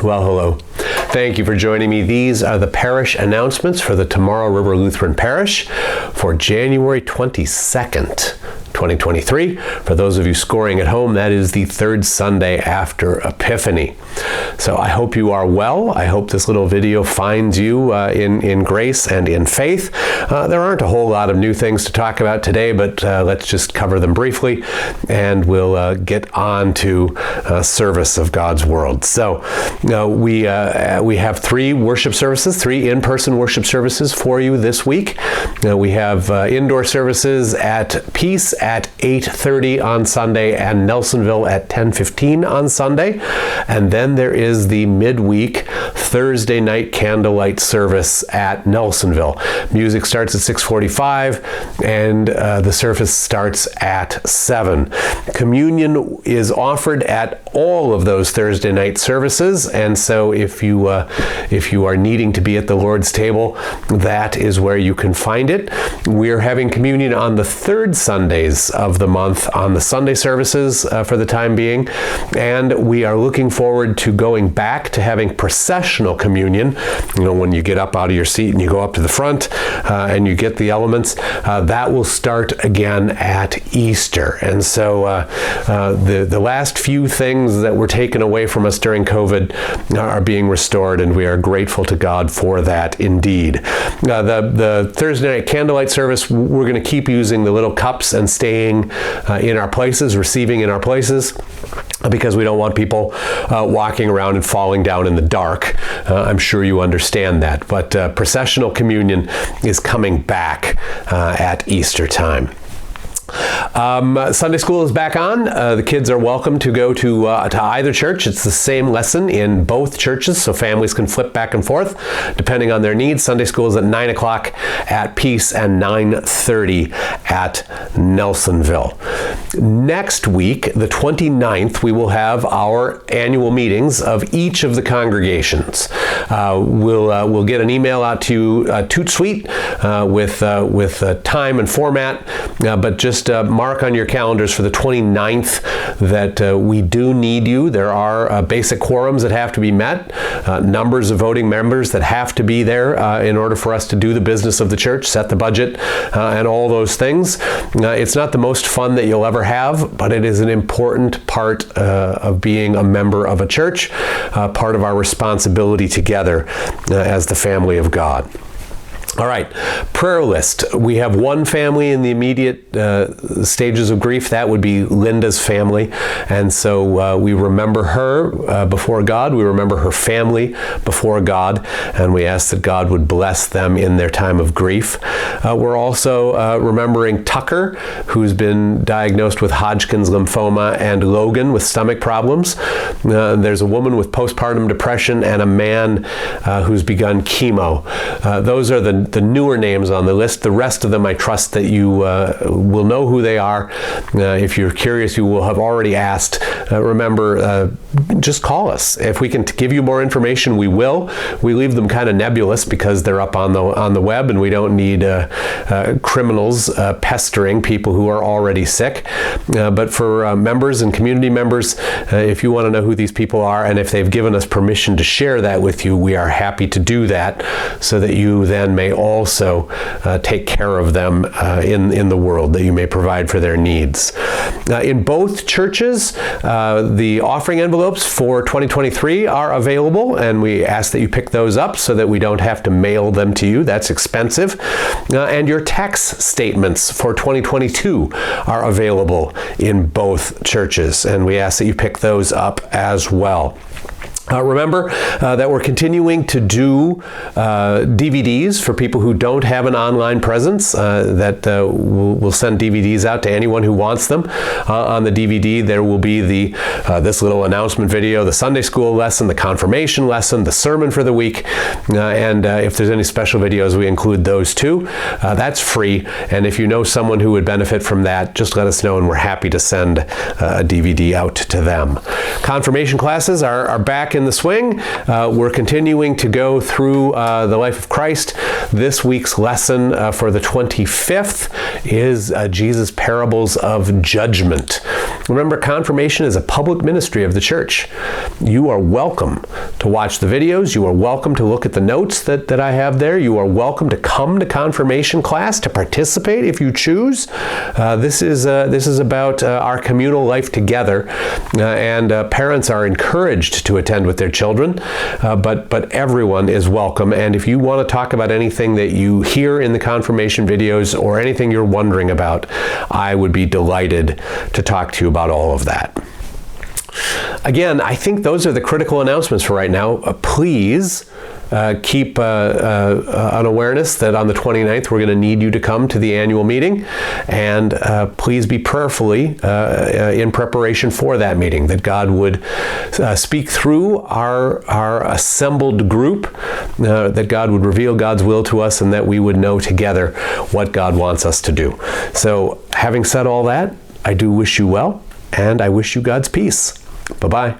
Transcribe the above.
Well, hello. Thank you for joining me. These are the parish announcements for the Tomorrow River Lutheran Parish for January 22nd, 2023. For those of you scoring at home, that is the third Sunday after Epiphany. So I hope you are well. I hope this little video finds you in grace and in faith. There aren't a whole lot of new things to talk about today, but let's just cover them briefly, and we'll get on to service of God's world. So we have three worship services, three in-person worship services for you this week. We have indoor services at Peace at 8:30 on Sunday and Nelsonville at 10:15 on Sunday. And then there is the midweek Thursday night candlelight service at Nelsonville. Music starts at 6:45 and the service starts at 7. Communion is offered at all of those Thursday night services, and so if you are needing to be at the Lord's table, that is where you can find it. We're having communion on the third Sundays of the month on the Sunday services for the time being, and we are looking forward to going back to having processional communion. You know, when you get up out of your seat and you go up to the front and you get the elements, that will start again at Easter. And so the last few things that were taken away from us during COVID are being restored, and we are grateful to God for that indeed. The Thursday night candlelight service, we're going to keep using the little cups and staying in our places, receiving in our places, because we don't want people walking around and falling down in the dark. I'm sure you understand that. But processional communion is coming back at Easter time. Sunday school is back on. The kids are welcome to go to either church. It's the same lesson in both churches, so families can flip back and forth depending on their needs. Sunday school is at 9 o'clock at Peace and 9:30 at Nelsonville. Next week, the 29th, we will have our annual meetings of each of the congregations. We'll get an email out to you, Tootsuite, with time and format, but just mark on your calendars for the 29th that we do need you. There are basic quorums that have to be met, numbers of voting members that have to be there in order for us to do the business of the church, set the budget, and all those things. It's not the most fun that you'll ever have, but it is an important part of being a member of a church, part of our responsibility together as the family of God. All right, prayer list. We have one family in the immediate stages of grief. That would be Linda's family. And so we remember her before God. We remember her family before God. And we ask that God would bless them in their time of grief. We're also remembering Tucker, who's been diagnosed with Hodgkin's lymphoma, and Logan with stomach problems. There's a woman with postpartum depression and a man who's begun chemo. Those are the newer names on the list. The rest of them, I trust that you will know who they are. If you're curious, you will have already asked. Remember, just call us. If we can give you more information, we will. We leave them kind of nebulous because they're up on the web, and we don't need criminals pestering people who are already sick. But for members and community members, if you want to know who these people are, and if they've given us permission to share that with you, we are happy to do that, so that you then may also take care of them in the world, that you may provide for their needs. In both churches, the offering envelopes for 2023 are available, and we ask that you pick those up so that we don't have to mail them to you. That's expensive. And your tax statements for 2022 are available in both churches, and we ask that you pick those up as well. Remember that we're continuing to do DVDs for people who don't have an online presence, that we'll send DVDs out to anyone who wants them. On the DVD, there will be this little announcement video, the Sunday school lesson, the confirmation lesson, the sermon for the week, and if there's any special videos, we include those too. That's free, and if you know someone who would benefit from that, just let us know, and we're happy to send a DVD out to them. Confirmation classes are back in the swing. We're continuing to go through the life of Christ. This week's lesson for the 25th is Jesus' Parables of Judgment. Remember, confirmation is a public ministry of the church. You are welcome to watch the videos. You are welcome to look at the notes that I have there. You are welcome to come to confirmation class to participate if you choose. This is about our communal life together, and parents are encouraged to attend with their children, but everyone is welcome. And if you want to talk about anything that you hear in the confirmation videos or anything you're wondering about, I would be delighted to talk to you about all of that. Again, I think those are the critical announcements for right now. Please keep an awareness that on the 29th we're going to need you to come to the annual meeting, and please be prayerfully in preparation for that meeting, that God would speak through our assembled group, that God would reveal God's will to us, and that we would know together what God wants us to do. So having said all that, I do wish you well, and I wish you God's peace. Bye-bye.